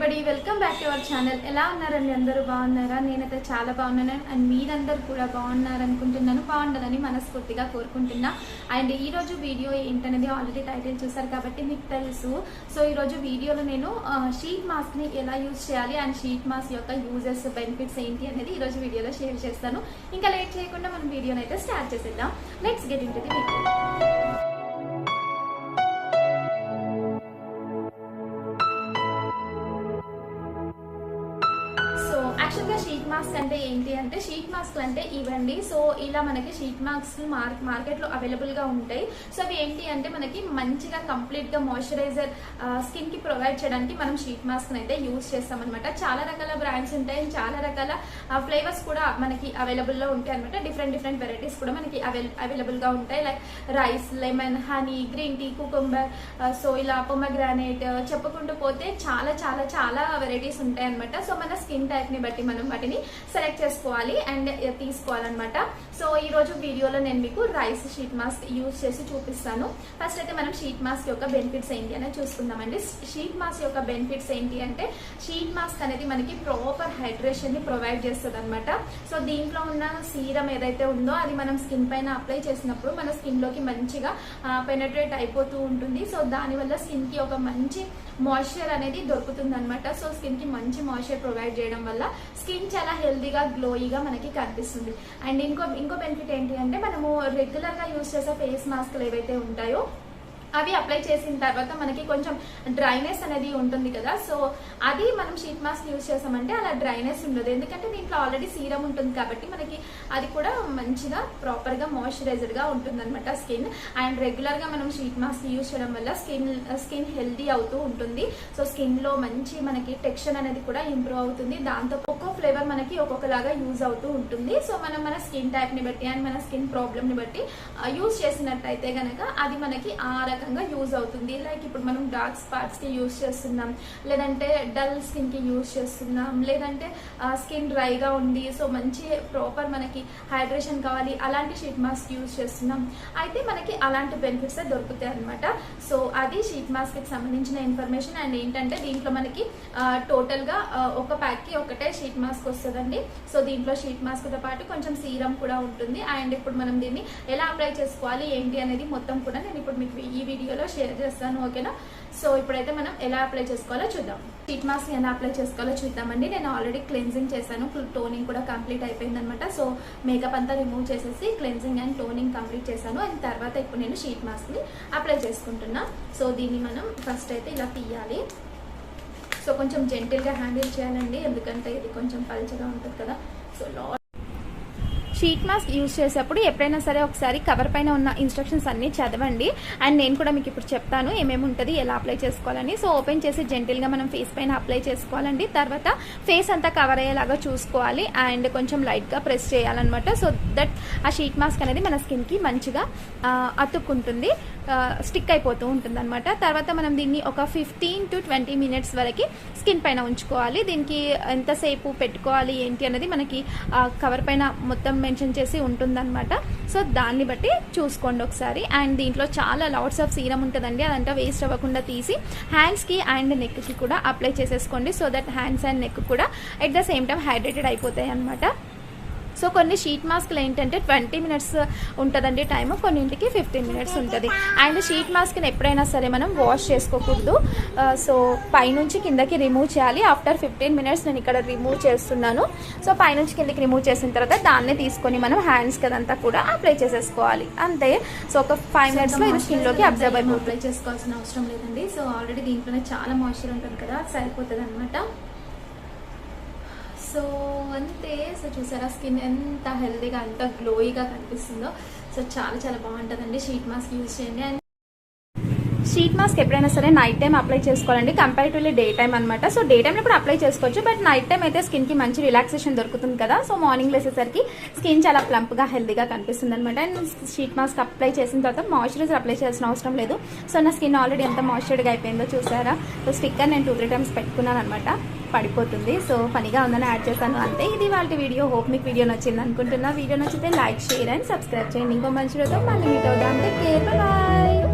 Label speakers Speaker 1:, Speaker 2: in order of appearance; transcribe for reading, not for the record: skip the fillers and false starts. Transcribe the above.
Speaker 1: Everybody, welcome back to our channel. ఎలా ఉన్నారండి? అందరూ బాగున్నారా? నేనైతే చాలా బాగున్నాను అండ్ మీరందరూ కూడా బాగున్నారనుకుంటున్నాను. బాగుండాలని మనస్ఫూర్తిగా కోరుకుంటున్నా. అండ్ ఈరోజు వీడియో ఏంటనేది ఆల్రెడీ టైటిల్ చూసారు కాబట్టి మీకు తెలుసు. సో ఈరోజు వీడియోలో నేను షీట్ మాస్క్ని ఎలా యూజ్ చేయాలి అండ్ షీట్ మాస్క్ యొక్క యూజెస్, బెనిఫిట్స్ ఏంటి అనేది ఈరోజు వీడియోలో షేర్ చేస్తాను. ఇంకా లేట్ చేయకుండా మనం వీడియోని అయితే స్టార్ట్ చేసేద్దాం. Let's get into the video. యాక్చువల్గా షీట్ మాస్క్ అంటే ఏంటి అంటే, షీట్ మాస్క్ అంటే ఇవ్వండి. సో ఇలా మనకి షీట్ మాస్క్ మార్కెట్లో అవైలబుల్గా ఉంటాయి. సో అవి ఏంటి అంటే మనకి మంచిగా కంప్లీట్గా మాయిశ్చరైజర్ స్కిన్కి ప్రొవైడ్ చేయడానికి మనం షీట్ మాస్క్ అయితే యూజ్ చేస్తాం అనమాట. చాలా రకాల బ్రాండ్స్ ఉంటాయి, చాలా రకాల ఫ్లేవర్స్ కూడా మనకి అవైలబుల్లో ఉంటాయి అనమాట. డిఫరెంట్ వెరైటీస్ కూడా మనకి అవైలబుల్గా ఉంటాయి. Like rice, lemon, honey, green tea, cucumber, so ఇలా పొమగ్రానేట్ చెప్పుకుంటూ పోతే చాలా చాలా చాలా వెరైటీస్ ఉంటాయి అనమాట. సో మన స్కిన్ టైప్ని బట్టి మనం వాటిని సెలెక్ట్ చేసుకోవాలి అండ్ తీసుకోవాలన్నమాట. సో ఈ రోజు వీడియోలో నేను మీకు రైస్ షీట్ మాస్క్ యూజ్ చేసి చూపిస్తాను. ఫస్ట్ అయితే మనం షీట్ మాస్క్ యొక్క బెనిఫిట్స్ ఏంటి అనేది చూసుకుందామండి. షీట్ మాస్క్ యొక్క బెనిఫిట్స్ ఏంటి అంటే, షీట్ మాస్క్ అనేది మనకి ప్రాపర్ హైడ్రేషన్ ని ప్రొవైడ్ చేస్తుంది అనమాట. సో దీంట్లో ఉన్న సీరం ఏదైతే ఉందో అది మనం స్కిన్ పైన అప్లై చేసినప్పుడు మన స్కిన్ లోకి మంచిగా పెనట్రేట్ అయిపోతూ ఉంటుంది. సో దానివల్ల స్కిన్ కి ఒక మంచి మాయిశ్చర్ అనేది దొరుకుతుంది అనమాట. సో స్కిన్ కి మంచి మాయిశ్చర్ ప్రొవైడ్ చేయడం వల్ల స్కిన్ చాలా హెల్దీగా, గ్లోయిగా మనకి కనిపిస్తుంది. అండ్ ఇంకో బెనిఫిట్ ఏంటి అంటే, మనము రెగ్యులర్ గా యూజ్ చేసే ఫేస్ మాస్క్లు ఏవైతే ఉంటాయో అవి అప్లై చేసిన తర్వాత మనకి కొంచెం డ్రైనెస్ అనేది ఉంటుంది కదా. సో అది మనం షీట్ మాస్క్ యూజ్ చేసామంటే అలా డ్రైనెస్ ఉండదు, ఎందుకంటే దీంట్లో ఆల్రెడీ సీరం ఉంటుంది కాబట్టి మనకి అది కూడా మంచిగా ప్రాపర్గా మాయిశ్చరైజర్గా ఉంటుంది అనమాట స్కిన్. అండ్ రెగ్యులర్గా మనం షీట్ మాస్క్ యూజ్ చేయడం వల్ల స్కిన్ హెల్దీ అవుతూ ఉంటుంది. సో స్కిన్లో మంచి మనకి టెక్స్చర్ అనేది కూడా ఇంప్రూవ్ అవుతుంది. దాంతో ఒక్కో ఫ్లేవర్ మనకి ఒక్కొక్కలాగా యూజ్ అవుతూ ఉంటుంది. సో మనం మన స్కిన్ టైప్ని బట్టి అండ్ మన స్కిన్ ప్రాబ్లమ్ని బట్టి యూజ్ చేసినట్టయితే కనుక అది మనకి ఆ రకంగా యూజ్ అవుతుంది. లైక్ ఇప్పుడు మనం డార్క్ స్పాట్స్ కి యూజ్ చేస్తున్నాం, లేదంటే డల్ స్కిన్ కి యూజ్ చేస్తున్నాం, లేదంటే స్కిన్ డ్రైగా ఉంది, సో మంచి ప్రాపర్ మనకి హైడ్రేషన్ కావాలి, అలాంటి షీట్ మాస్క్ యూజ్ చేస్తున్నాం, అయితే మనకి అలాంటి బెనిఫిట్స్ దొరుకుతాయి అనమాట. సో అది షీట్ మాస్క్ కి సంబంధించిన ఇన్ఫర్మేషన్. అండ్ ఏంటంటే దీంట్లో మనకి టోటల్ గా ఒక ప్యాక్ కి ఒకటే షీట్ మాస్క్ వస్తుందండి. సో దీంట్లో షీట్ మాస్క్ తో పాటు కొంచెం సీరం కూడా ఉంటుంది. అండ్ ఇప్పుడు మనం దీన్ని ఎలా అప్లై చేసుకోవాలి ఏంటి అనేది మొత్తం కూడా నేను ఇప్పుడు మీకు ఈ వీడియోలో షేర్ చేస్తాను, ఓకేనా? సో ఇప్పుడైతే మనం ఎలా అప్లై చేసుకోవాలో చూద్దాం. షీట్ మాస్క్ ఎలా అప్లై చేసుకోవాలో చూద్దామండి. నేను ఆల్రెడీ క్లెన్జింగ్ చేశాను, టోనింగ్ కూడా కంప్లీట్ అయిపోయింది అనమాట. సో మేకప్ అంతా రిమూవ్ చేసేసి క్లెన్జింగ్ అండ్ టోనింగ్ కంప్లీట్ చేశాను. అండ్ తర్వాత ఇప్పుడు నేను షీట్ మాస్క్ ని అప్లై చేసుకుంటున్నా. సో దీన్ని మనం ఫస్ట్ అయితే ఇలా తీయాలి. సో కొంచెం జెంటిల్గా హ్యాండిల్ చేయాలండి, ఎందుకంటే ఇది కొంచెం పల్చగా ఉంటుంది కదా. సో షీట్ మాస్క్ యూజ్ చేసేప్పుడు ఎప్పుడైనా సరే ఒకసారి కవర్ పైన ఉన్న ఇన్స్ట్రక్షన్స్ అన్ని చదవండి. అండ్ నేను కూడా మీకు ఇప్పుడు చెప్తాను ఏమేమి ఉంటుంది, ఎలా అప్లై చేసుకోవాలని. సో ఓపెన్ చేసి జెంటిల్గా మనం ఫేస్ పైన అప్లై చేసుకోవాలండి. తర్వాత ఫేస్ అంతా కవర్ అయ్యేలాగా చూసుకోవాలి అండ్ కొంచెం లైట్గా ప్రెస్ చేయాలన్నమాట. సో దట్ ఆ షీట్ మాస్క్ అనేది మన స్కిన్కి మంచిగా అతుక్కుంటుంది, స్టిక్ అయిపోతూ ఉంటుంది అనమాట. తర్వాత మనం దీన్ని ఒక 15 to 20 minutes వరకు స్కిన్ పైన ఉంచుకోవాలి. దీనికి ఎంతసేపు పెట్టుకోవాలి ఏంటి అనేది మనకి కవర్ పైన మొత్తం మెన్షన్ చేసి ఉంటుందన్నమాట. సో దాన్ని బట్టి చూసుకోండి ఒకసారి. అండ్ దీంట్లో చాలా లాట్స్ ఆఫ్ సీరం ఉంటుందండి, అదంతా వేస్ట్ అవ్వకుండా తీసి హ్యాండ్స్కి అండ్ నెక్కి కూడా అప్లై చేసేసుకోండి. So that hands and neck కూడా at the same time hydrated అయిపోతాయి అనమాట. సో కొన్ని షీట్ మాస్క్లు ఏంటంటే 20 minutes ఉంటుందండి టైము, కొన్నింటికి 15 minutes ఉంటుంది. అండ్ షీట్ మాస్క్ని ఎప్పుడైనా సరే మనం వాష్ చేసుకోకూడదు. సో పైనుంచి కిందకి రిమూవ్ చేయాలి. ఆఫ్టర్ 15 minutes నేను ఇక్కడ రిమూవ్ చేస్తున్నాను. సో పైనుంచి కిందకి రిమూవ్ చేసిన తర్వాత దాన్నే తీసుకొని మనం హ్యాండ్స్కి అదంతా కూడా అప్లై చేసేసుకోవాలి, అంతే. సో ఒక 5 minutesలో ఇది స్కిన్లోకి అబ్జర్వ్ అయిపోయి అప్లై చేసుకోవాల్సిన అవసరం లేదండి. సో ఆల్రెడీ దీంట్లోనే చాలా మాయిశ్చర్ ఉంటుంది కదా, సరిపోతుంది అనమాట. సో అంతే. సో చూసారా స్కిన్ ఎంత హెల్దీగా, ఎంత గ్లోయిగా కనిపిస్తుందో. సో చాలా చాలా బాగుంటుందండి, షీట్ మాస్క్ యూజ్ చేయండి. అండ్ షీట్ మాస్క్ ఎప్పుడైనా సరే నైట్ టైం అప్లై చేసుకోవాలండి, కంపారిటివ్లీ డే టైం అనమాట. సో డే టైంలో కూడా అప్లై చేసుకోవచ్చు, బట్ నైట్ టైం అయితే స్కిన్కి మంచి రిలాక్సేషన్ దొరుకుతుంది కదా. సో మార్నింగ్ వేసేసరికి స్కిన్ చాలా ప్లంప్గా, హెల్దీగా కనిపిస్తుంది అనమాట. అండ్ షీట్ మాస్క్ అప్లై చేసిన తర్వాత మాయిశ్చరైజర్ అప్లై చేయాల్సిన అవసరం లేదు. సో నా స్కిన్ ఆల్రెడీ ఎంత మాయిశ్చర్డ్గా అయిపోయిందో చూసారా. సో స్టిక్కర్ నేను 2-3 times పెట్టుకున్నాను అనమాట, పడిపోతుంది. సో ఫనీగా ఉందని యాడ్ చేశాను, అంతే. ఇది వాళ్ళ వీడియో. హోప్ మీకు వీడియో నచ్చింది అనుకుంటున్నా. వీడియో నచ్చితే లైక్, షేర్ అండ్ సబ్స్క్రైబ్ చేయండి. ఇంకో మంచి రోజు మళ్ళీ మీట్ అవుదాం. Take care, by.